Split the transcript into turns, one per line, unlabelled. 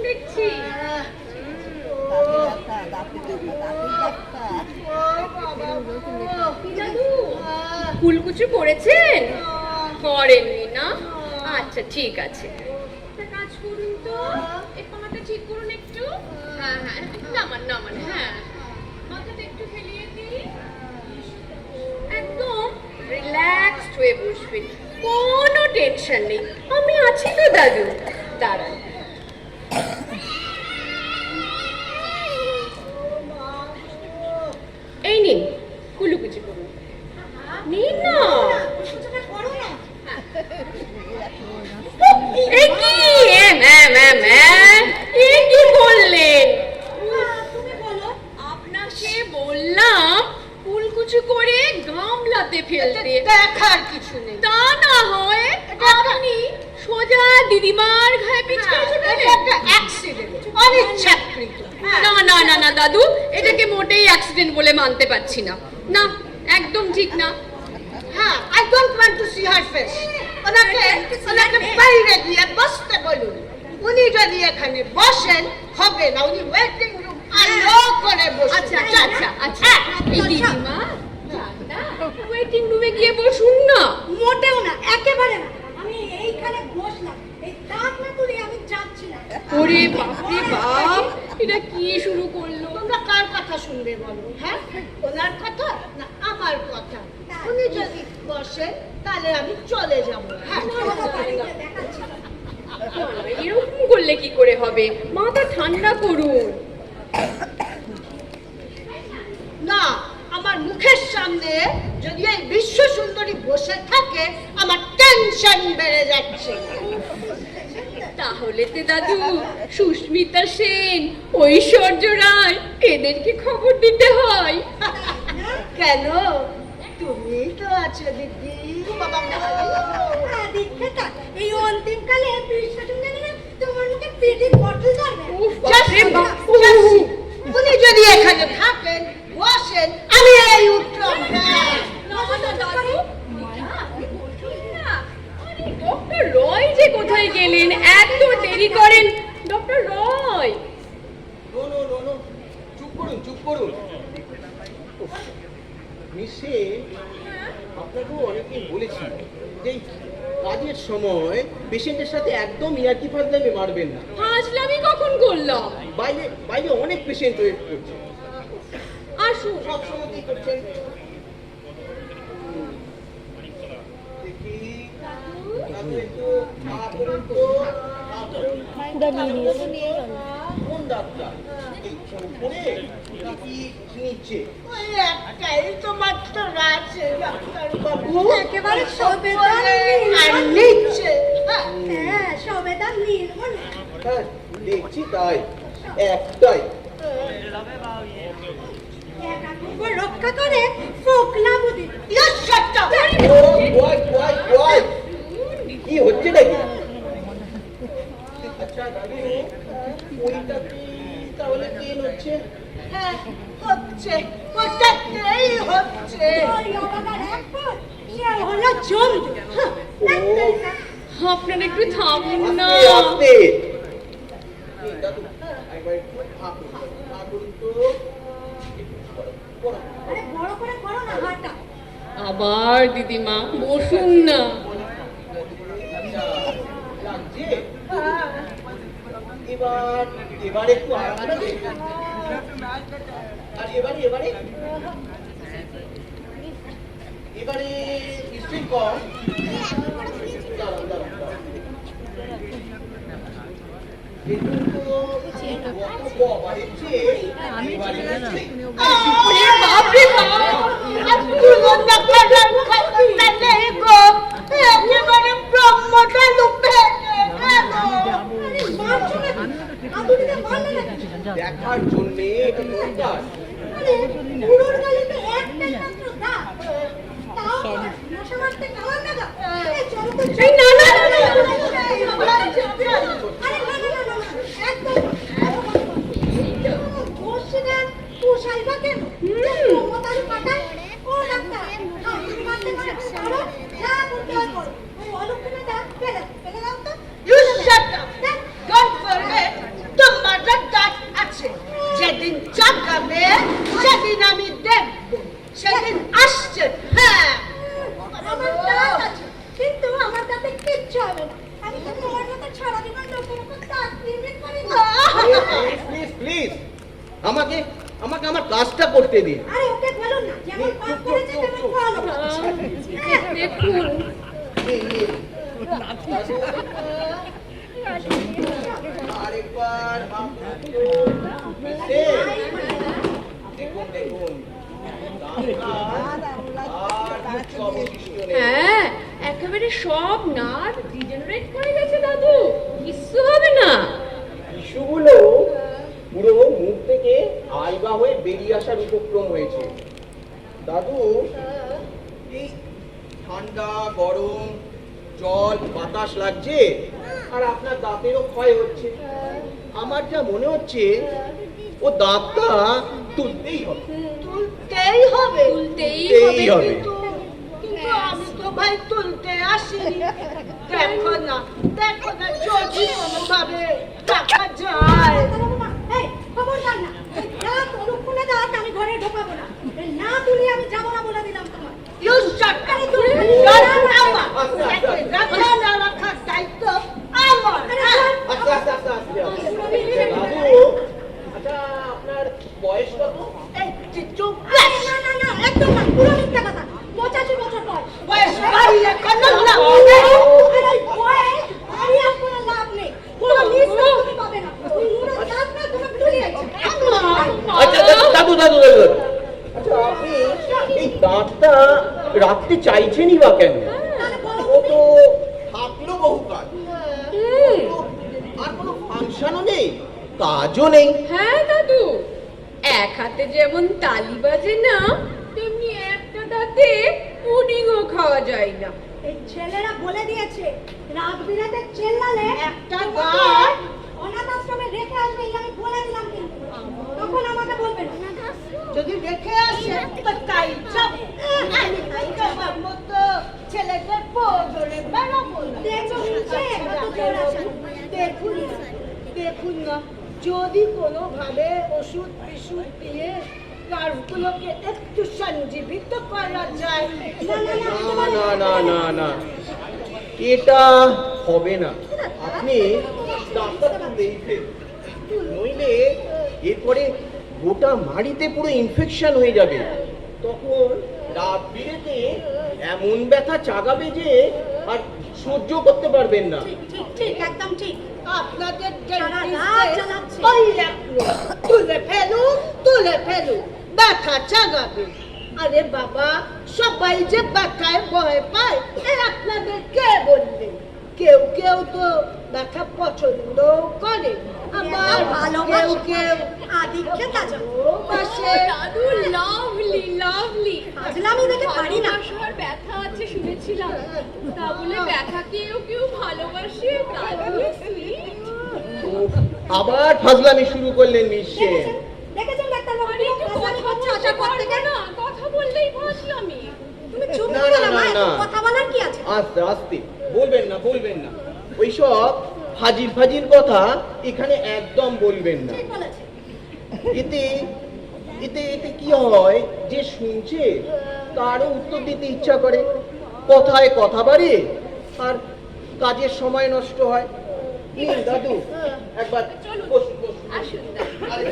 দেখছি কুলকুচি করেছেন? করেননি না? আচ্ছা ঠিক আছে, কাজ করুন তো, এই পাটা ঠিক করুন একটু। হ্যাঁ হ্যাঁ, নামান নামান, হ্যাঁ মাথাটা একটু ফেলিয়ে দিই, একদম রিল্যাক্সড হয়ে বসবেন, কোনো টেনশন নেই, আমি আছি তো দাদু। দাঁড়ান, এই নিন কুলুকুচি করুন, নিন না। কি বললেন? আপনাকে বললাম কুলকুচি করে গামলাতে ফেলতে,
দেখার কিছু নেই।
তা না হয় আপনি সোজা দিদিমার ঘায়ে পিছলে ছুটলেন।
একটা অ্যাক্সিডেন্ট, অনিচ্ছাকৃত।
না না না না দাদু, এটাকে মোটেই অ্যাক্সিডেন্ট বলে মানতে পারছি না, না একদম ঠিক না।
হ্যাঁ, I don't want to see her face. ওনাকে বাইরে গিয়ে বসতে বলুন। উনি যদি এখানে বসেন হবে না, উনি ওয়েটিং রুম আলো করে বসুন।
আচ্ছা আচ্ছা আচ্ছা আচ্ছা, এই দিদিমা ওয়েটিং রুমে গিয়ে বসুন না।
মোটেও না, একেবারে না, আমি এইখানে বসলাম, এই দাঁত না তুলে আমি যাচ্ছি না।
ওরে বাপ রে বাপ, এটা কি শুরু করলো?
তোমরা কার কথা শুনবে বলো? হ্যাঁ, ওনার কথা না আমার কথা? উনি যদি বসেন তাহলে আমি চলে যাব। হ্যাঁ,
এরকম করলে কি করে হবে? মাথা ঠান্ডা করুন।
না, আমার মুখের সামনে যদি এই বিশ্ব সুন্দরী বসে থাকে আমার টেনশন বেড়ে যাচ্ছে।
তাহলে তো দাদু সুস্মিতা সেন, ঐশ্বর্য রায় এদেরকে খবর দিতে হয়।
কেন? তুমি তো আছো দিদি।
এই অন্তিমকালে তোমার মুখে পেটে বটল ধরবে।
উনি যদি এখানে থাকেন বসেন, আমি এই উত্তম।
ডক্টর রয় যে কোথায় গেলেন? এত দেরি করেন ডক্টর রয়।
চুপ করুন চুপ করুন। মিসে, আপনাকেও অনেকেই বলেছি যে কাজের সময় পেশেন্টের সাথে একদম ইয়ার্কি ফাজলামি মারবেন না।
ফাজলামি কখন করলাম?
বাইরে বাইরে অনেক পেশেন্ট ওয়েট করছে।
আসুন।
সবসময় কি করছেন?
দেখি কোন ডাক্তার এই উপরে নাকি নিচে?
ওই একটাই তো মাত্র আছে ডাক্তার বাবু,
একেবারে সবেদার
আর নিচ্ছে।
হ্যাঁ, সবেদার নির্মল।
হ্যাঁ দেখছি তাই, একটাই।
রক্ষা করে ফোকলা বুদ্ধি।
কি হচ্ছে নাকি? আচ্ছা দাদু, ওইটা কি তাহলে ট্রেন হচ্ছে?
হ্যাঁ হচ্ছে, ওটাতেই হচ্ছে।
হলো জমবে।
আপনারা একটু থামুন না।
আস্তে দাদু, একবার একটু থাকুন তো।
আরে বড় করে করো না হাতটা।
আবার দিদিমা বসুন না।
লাগছে? এবার এবার একটু আরাম লাগে। আর এবারে এবারে এবারে নিশ্চয়ই কম। দাঁড়ান দাঁড়ান দাঁড়ান, দেখুন তো কত বাড়ির চেয়ে এবারে নিশ্চয়ই।
বাপ রে বাপ,
একেবারে ব্রহ্মটা লুপে
দেখার জন্যে এটা দরকার।
পুরোর গালে তো একটাই মাত্র দাঁত। তাও মশা মারতে কামান না গা। এই চলো তো।
এই না না না না,
আরে না না না, একদম বসছিলেন পোষাইবা কেন? মমতারু কাটায়। ও ডাক্তার, তুমি মারতে পারো, যা করতে হয় করো। ওই অলক্ষণে দাঁত ফেলে দাও তো।
You shut up!
করতে দিন।
আরে ওকে বলুন না যেমন পাপ করেছে তেমন ফল হবে।
দেখুন
আরেকবার দেখুন দেখুন
হ্যাঁ একেবারে সব নাট ডিজেনারেট করে গেছে দাদু, কিচ্ছু হবে না।
শিশুগুলো পুরো মুখ থেকে আলগা হয়ে বেরিয়ে আসার উপক্রম হয়েছে। দাদু এই ঠান্ডা গরম জল বাতাস লাগছে আর আপনার দাঁতেরও ক্ষয় হচ্ছে। আমার যা মনে হচ্ছে ও দাঁতটা তুলতেই হবে।
তুলতেই হবে।
তুলতেই
তুলতেই
হবে।
হবে।
কিন্তু আমি তো ভাই তুলতে আসিনি। দেখো না যদি কোনোভাবে দেখা যায়।
এই খবরদার না, এই দাঁত অনুক্ষণে দাঁত আমি ঘরে ঢোকাবো না। এই না তুলি আমি যাবো না বলে দিলাম তোমার।
You shut up!
আরে তুই
Shut up! রাখা না রাখার দায়িত্ব আমার।
আচ্ছা আচ্ছা আচ্ছা আচ্ছা দাদু আচ্ছা আপনার বয়স কত?
এই যে চুপ
আরে না না না একদম না, পুরো মিথ্যা কথা। 85 বছর বয়স।
বয়স বাড়িয়ে কোনো লাভ
আরে
নেই।
বয়স বাড়িয়ে আর কোনো লাভ নেই। কোনো নিশ্চয় তুমি পাবে না। ওই মুড়ো দাঁত না তোমার ভুলে গেছে।
আচ্ছা দাদু দাদু দাদু আচ্ছা আপনি এই দাঁতটা রাখতে চাইছেনই বা কেন?
তাহলে বলো
ও তো থাকলো বহু কাজ, আর কোনো ফাংশনও নেই, কাজও নেই।
হ্যাঁ দাদু, এক হাতে যেমন তালি বাজে না তেমনি একটা দাঁতে পুডিংও খাওয়া যায় না।
এই ছেলেরা বলে দিয়েছে রাত বিরাতে চেল্লালে
একটা গান
অনাথ আশ্রমে রেখে আসবে, এই আমি বলে দিলাম কিন্তু তখন আমাকে বলবে না।
যদি রেখে আসে তো তাই যাবে। আমি তাই তোমার মতো ছেলেদের পৌঁছলে বেড়াবো না। দেখুন না যদি কোনোভাবে ওষুধ বিশুধ দিয়ে নার্ভগুলোকে একটু সঞ্জীবিত করা যায়।
না না না না না এটা হবে না। আপনি দাঁতটা তুলেই ফেলুন, নইলে এরপরে গোটা মাড়িতে পুরো ইনফেকশন হয়ে যাবে। তখন রাত বিরেতে এমন ব্যথা চাগাবে যে আর সহ্য করতে পারবেন না।
ঠিক ঠিক একদম ঠিক।
আপনাদের
সারা রাত
dentist
চালাচ্ছে।
ওই একলো তুলে ফেলুন ব্যথা চাগাবে। আরে বাবা সবাই যে ব্যথায় ভয় পায় এ আপনাদের কে বললেন? কেউ কেউ তো ব্যথা পছন্দ করে, আবার কেউ কেউ
আদিক্ষেত আছে।
পাশে
দাদু লাভলি লাভলি।
আজলামি দেখে পারি না।
আর ব্যথা আছে শুনেছিলাম, তা বলে ব্যথা কেউ কেউ ভালোবাসে। দাদু sweet।
উফ, আবার ফাজলামি শুরু করলেন নিশ্চয়।
দেখেছেন ডাক্তারবাবু
আরে একটু
ফাজলামি
কথা
করছে আসার পর থেকে?
না, কথা বললেই ফাজলামি।
তুমি চুপ
না,
করে
না,
না,
না,
একটু
না।
কথা বলার কি আছে?
আস্তে আস্তে বলবেন না বলবেন না, ওইসব ফাজিল ফাজিল কথা এখানে একদম বলবেন না।
ঠিক বলেছে।
এতে এতে এতে কি হয়, যে শুনছে তারও উত্তর দিতে ইচ্ছা করে, কথায় কথা বাড়ে আর কাজের সময় নষ্ট হয়। নিন দাদু একবার বসুন বসুন।
আসুন দাদু।
আরে